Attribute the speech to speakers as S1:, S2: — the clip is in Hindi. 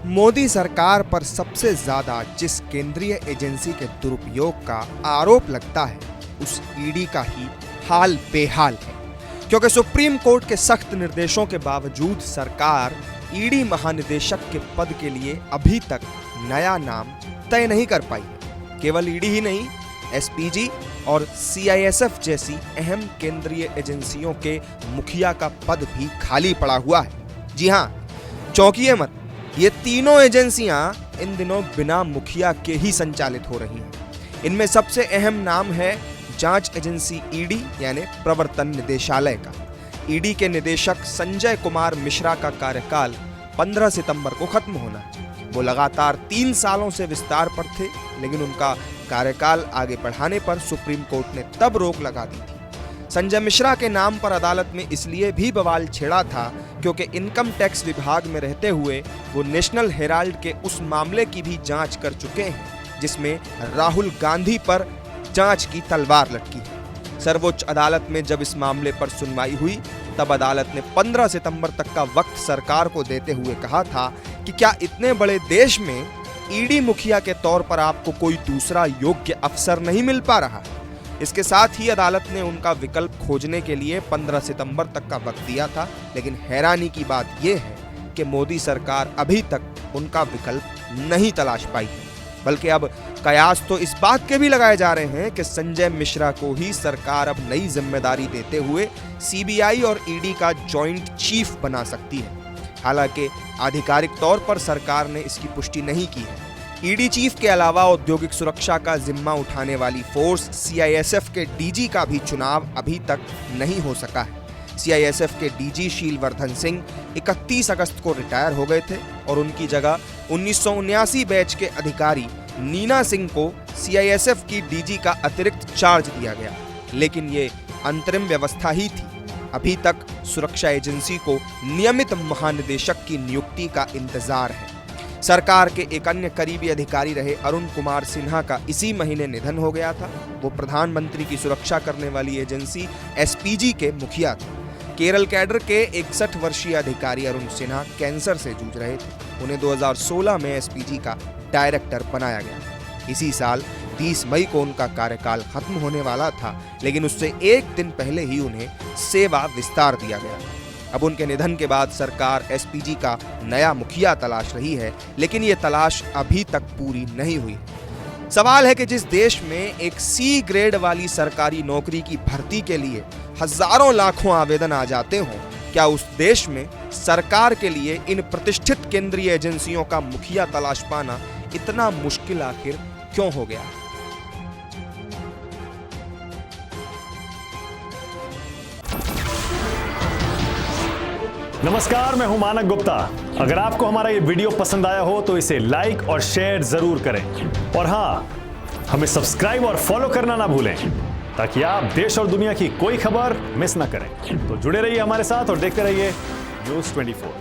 S1: मोदी सरकार पर सबसे ज्यादा जिस केंद्रीय एजेंसी के दुरुपयोग का आरोप लगता है उस ईडी का ही हाल बेहाल है, क्योंकि सुप्रीम कोर्ट के सख्त निर्देशों के बावजूद सरकार ईडी महानिदेशक के पद के लिए अभी तक नया नाम तय नहीं कर पाई है। केवल ईडी ही नहीं, एसपीजी और सीआईएसएफ जैसी अहम केंद्रीय एजेंसियों के मुखिया का पद भी खाली पड़ा हुआ है। जी हाँ, चौंकिए मत, ये तीनों एजेंसियां इन दिनों बिना मुखिया के ही संचालित हो रही हैं। इनमें सबसे अहम नाम है जांच एजेंसी ईडी यानी प्रवर्तन निदेशालय का। ईडी के निदेशक संजय कुमार मिश्रा का कार्यकाल 15 सितंबर को खत्म होना है। वो लगातार 3 सालों से विस्तार पर थे, लेकिन उनका कार्यकाल आगे बढ़ाने पर सुप्रीम कोर्ट ने तब रोक लगा दी थी। संजय मिश्रा के नाम पर अदालत में इसलिए भी बवाल छेड़ा था क्योंकि इनकम टैक्स विभाग में रहते हुए वो नेशनल हेराल्ड के उस मामले की भी जांच कर चुके हैं जिसमें राहुल गांधी पर जांच की तलवार लटकी है। सर्वोच्च अदालत में जब इस मामले पर सुनवाई हुई तब अदालत ने 15 सितंबर तक का वक्त सरकार को देते हुए कहा था कि क्या इतने बड़े देश में ईडी मुखिया के तौर पर आपको कोई दूसरा योग्य अफसर नहीं मिल पा रहा। इसके साथ ही अदालत ने उनका विकल्प खोजने के लिए 15 सितंबर तक का वक्त दिया था, लेकिन हैरानी की बात यह है कि मोदी सरकार अभी तक उनका विकल्प नहीं तलाश पाई है। बल्कि अब कयास तो इस बात के भी लगाए जा रहे हैं कि संजय मिश्रा को ही सरकार अब नई जिम्मेदारी देते हुए सीबीआई और ईडी का जॉइंट चीफ बना सकती है। हालांकि आधिकारिक तौर पर सरकार ने इसकी पुष्टि नहीं की है। ईडी चीफ के अलावा औद्योगिक सुरक्षा का जिम्मा उठाने वाली फोर्स सीआईएसएफ के डीजी का भी चुनाव अभी तक नहीं हो सका है। सीआईएसएफ के डीजी शीलवर्धन सिंह 31 अगस्त को रिटायर हो गए थे और उनकी जगह 1979 बैच के अधिकारी नीना सिंह को सीआईएसएफ की डीजी का अतिरिक्त चार्ज दिया गया, लेकिन ये अंतरिम व्यवस्था ही थी। अभी तक सुरक्षा एजेंसी को नियमित महानिदेशक की नियुक्ति का इंतजार है। सरकार के एक अन्य करीबी अधिकारी रहे अरुण कुमार सिन्हा का इसी महीने निधन हो गया था। वो प्रधानमंत्री की सुरक्षा करने वाली एजेंसी एसपीजी के मुखिया थे। केरल कैडर के 61 वर्षीय अधिकारी अरुण सिन्हा कैंसर से जूझ रहे थे। उन्हें 2016 में एसपीजी का डायरेक्टर बनाया गया। इसी साल 30 मई को उनका कार्यकाल खत्म होने वाला था, लेकिन उससे एक दिन पहले ही उन्हें सेवा विस्तार दिया गया। अब उनके निधन के बाद सरकार एसपीजी का नया मुखिया तलाश रही है, लेकिन ये तलाश अभी तक पूरी नहीं हुई। सवाल है कि जिस देश में एक सी ग्रेड वाली सरकारी नौकरी की भर्ती के लिए हजारों लाखों आवेदन आ जाते हों, क्या उस देश में सरकार के लिए इन प्रतिष्ठित केंद्रीय एजेंसियों का मुखिया तलाश पाना इतना मुश्किल आखिर क्यों हो गया?
S2: नमस्कार, मैं हूं मानक गुप्ता। अगर आपको हमारा ये वीडियो पसंद आया हो तो इसे लाइक और शेयर जरूर करें, और हाँ, हमें सब्सक्राइब और फॉलो करना ना भूलें ताकि आप देश और दुनिया की कोई खबर मिस ना करें। तो जुड़े रहिए हमारे साथ और देखते रहिए न्यूज़ 24।